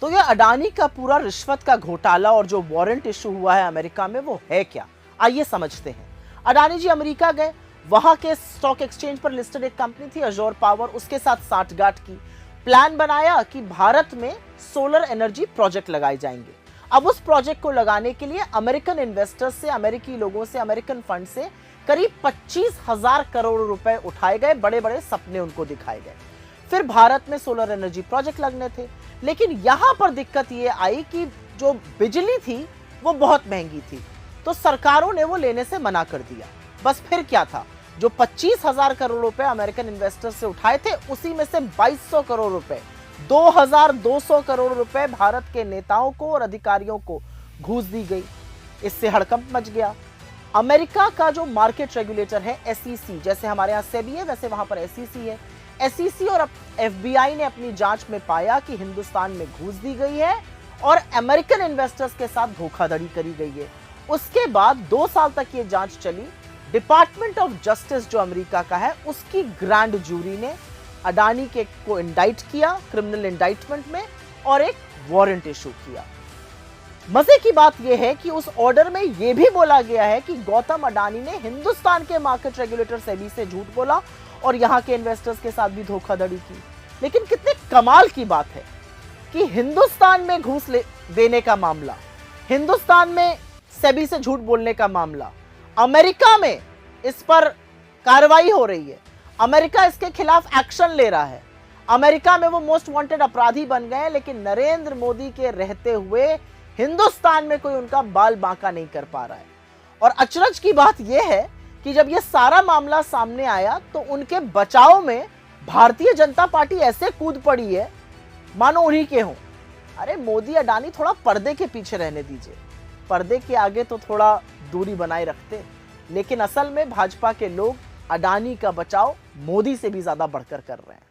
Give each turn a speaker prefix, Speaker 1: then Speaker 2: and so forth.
Speaker 1: तो ये अडानी का पूरा रिश्वत का घोटाला और जो वारंट इशू हुआ है अमेरिका में वो है क्या, आइए समझते हैं। अडानी जी अमेरिका गए, वहां के स्टॉक एक्सचेंज पर लिस्टेड एक कंपनी थी अजोर पावर, उसके साथ साठगांठ की, प्लान बनाया कि भारत में सोलर एनर्जी प्रोजेक्ट लगाए जाएंगे। अब उस प्रोजेक्ट को लगाने के लिए अमेरिकन इन्वेस्टर्स से, अमेरिकी लोगों से, अमेरिकन फंड से करीब 25,000 करोड़ रुपए उठाए गए, बड़े बड़े सपने उनको दिखाए गए। फिर भारत में सोलर एनर्जी प्रोजेक्ट लगने थे, लेकिन यहां पर दिक्कत ये आई कि जो बिजली थी वो बहुत महंगी थी, तो सरकारों ने वो लेने से मना कर दिया। बस फिर क्या था, जो 25,000 करोड़ रुपए अमेरिकन इन्वेस्टर से उठाए थे, उसी में से 2200 करोड़ रुपए, 2200 करोड़ रुपए भारत के नेताओं को और अधिकारियों को घूस दी गई। इससे हड़कंप मच गया। अमेरिका का जो मार्केट रेगुलेटर है एसईसी, जैसे हमारे यहां सेबी है वैसे वहां पर एसईसी है, एसईसी और एफबीआई ने अपनी जांच में पाया कि हिंदुस्तान में घूस दी गई है और अमेरिकन इन्वेस्टर्स के साथ धोखाधड़ी करी गई है। उसके बाद 2 साल तक ये जांच चली। डिपार्टमेंट ऑफ जस्टिस जो अमेरिका का है, उसकी ग्रैंड जूरी ने अडानी के को इंडाइट किया क्रिमिनल इंडाइटमेंट में और एक वारंट इशू किया। मजे की बात यह है कि उस ऑर्डर में यह भी बोला गया है कि गौतम अडानी ने हिंदुस्तान के मार्केट रेगुलेटर सेबी से झूठ बोला और यहां के इन्वेस्टर्स के साथ भी धोखाधड़ी की। लेकिन कितने कमाल की बात है कि हिंदुस्तान में घूस देने का मामला, हिंदुस्तान में सेबी से झूठ बोलने का मामला, अमेरिका में इस पर कार्रवाई हो रही है, अमेरिका इसके खिलाफ एक्शन ले रहा है, अमेरिका में वो मोस्ट वांटेड अपराधी बन गए, लेकिन नरेंद्र मोदी के रहते हुए हिंदुस्तान में कोई उनका बाल बांका नहीं कर पा रहा है। और अचरज की बात यह है कि जब यह सारा मामला सामने आया तो उनके बचाव में भारतीय जनता पार्टी ऐसे कूद पड़ी है मानो उन्हीं के हों। अरे मोदी अडानी थोड़ा पर्दे के पीछे रहने दीजिए, पर्दे के आगे तो थोड़ा दूरी बनाए रखते। लेकिन असल में भाजपा के लोग अडानी का बचाव मोदी से भी ज्यादा बढ़कर कर रहे हैं।